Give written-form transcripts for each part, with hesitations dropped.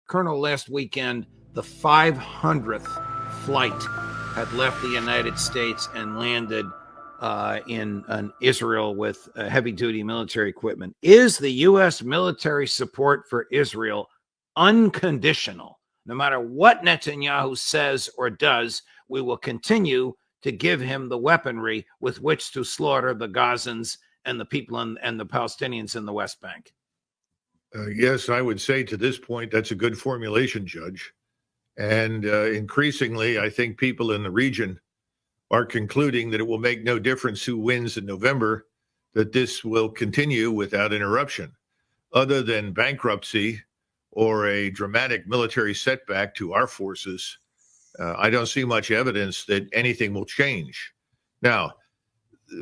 Colonel, last weekend, the 500th flight had left the United States and landed in Israel with heavy-duty military equipment. Is the U.S. military support for Israel unconditional? No matter what Netanyahu says or does, we will continue to give him the weaponry with which to slaughter the Gazans and the people and the Palestinians in the West Bank. Yes, I would say to this point, that's a good formulation, Judge. And increasingly, I think people in the region are concluding that it will make no difference who wins in November, that this will continue without interruption. Other than bankruptcy or a dramatic military setback to our forces, I don't see much evidence that anything will change. Now,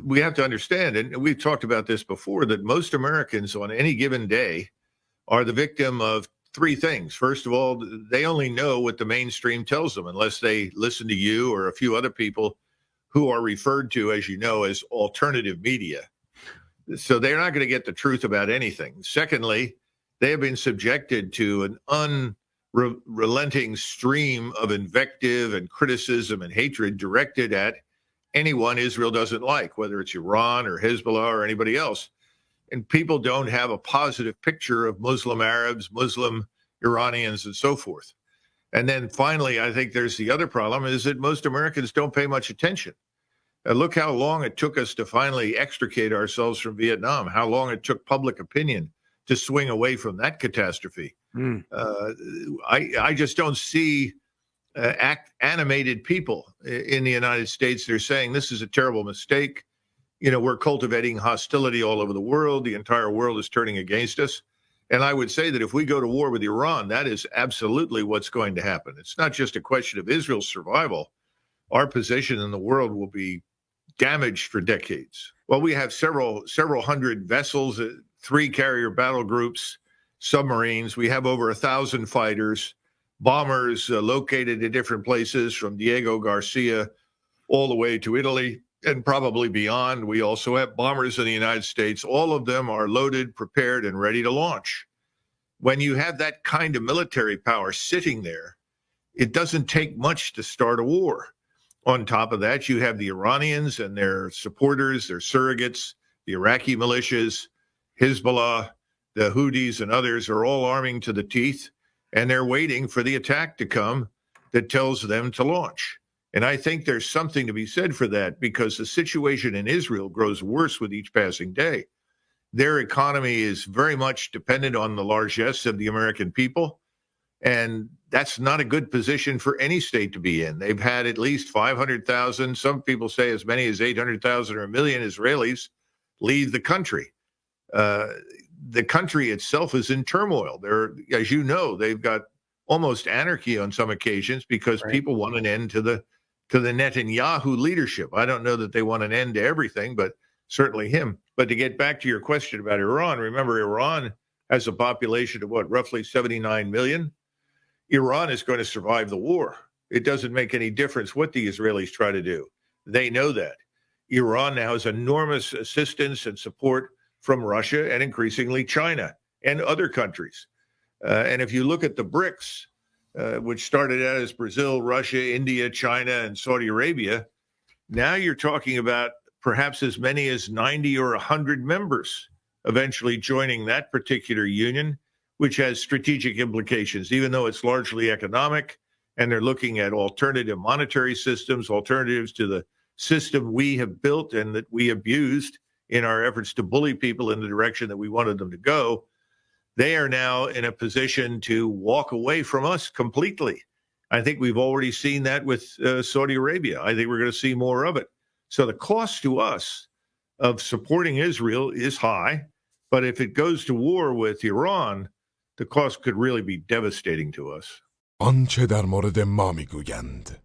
we have to understand, and we've talked about this before, that most Americans on any given day are the victim of three things. First of all, they only know what the mainstream tells them, unless they listen to you or a few other people who are referred to, as you know, as alternative media. So they're not going to get the truth about anything. Secondly, they have been subjected to an unrelenting stream of invective and criticism and hatred directed at anyone Israel doesn't like, whether it's Iran or Hezbollah or anybody else. And people don't have a positive picture of Muslim Arabs, Muslim Iranians, and so forth. And then finally, I think there's the other problem is that most Americans don't pay much attention. Look how long it took us to finally extricate ourselves from Vietnam, how long it took public opinion to swing away from that catastrophe. I just don't see animated people in the United States. They're saying this is a terrible mistake. You know, we're cultivating hostility all over the world. The entire world is turning against us. And I would say that if we go to war with Iran, that is absolutely what's going to happen. It's not just a question of Israel's survival. Our position in the world will be damaged for decades. Well, we have several hundred vessels, 3 carrier battle groups, submarines. We have over 1,000 fighters, bombers located in different places from Diego Garcia all the way to Italy and probably beyond. We also have bombers in the United States. All of them are loaded, prepared, and ready to launch. When you have that kind of military power sitting there, it doesn't take much to start a war. On top of that, you have the Iranians and their supporters, their surrogates, the Iraqi militias, Hezbollah, the Houthis, and others are all arming to the teeth, and they're waiting for the attack to come that tells them to launch. And I think there's something to be said for that, because the situation in Israel grows worse with each passing day. Their economy is very much dependent on the largesse of the American people, and that's not a good position for any state to be in. They've had at least 500,000, some people say as many as 800,000 or a million Israelis leave the country. The country itself is in turmoil. As you know, they've got almost anarchy on some occasions because people want an end to the Netanyahu leadership. I don't know that they want an end to everything, but certainly him. But to get back to your question about Iran, remember Iran has a population of roughly 79 million. Iran is going to survive the war. It doesn't make any difference what the Israelis try to do. They know that. Iran now has enormous assistance and support from Russia and increasingly China and other countries. And if you look at the BRICS, which started out as Brazil, Russia, India, China, and Saudi Arabia, now you're talking about perhaps as many as 90 or 100 members eventually joining that particular union, which has strategic implications, even though it's largely economic, and they're looking at alternative monetary systems, alternatives to the system we have built and that we abused in our efforts to bully people in the direction that we wanted them to go. They are now in a position to walk away from us completely. I think we've already seen that with Saudi Arabia. I think we're going to see more of it. So the cost to us of supporting Israel is high, but if it goes to war with Iran, the cost could really be devastating to us. آنچه در مورد ما میگویند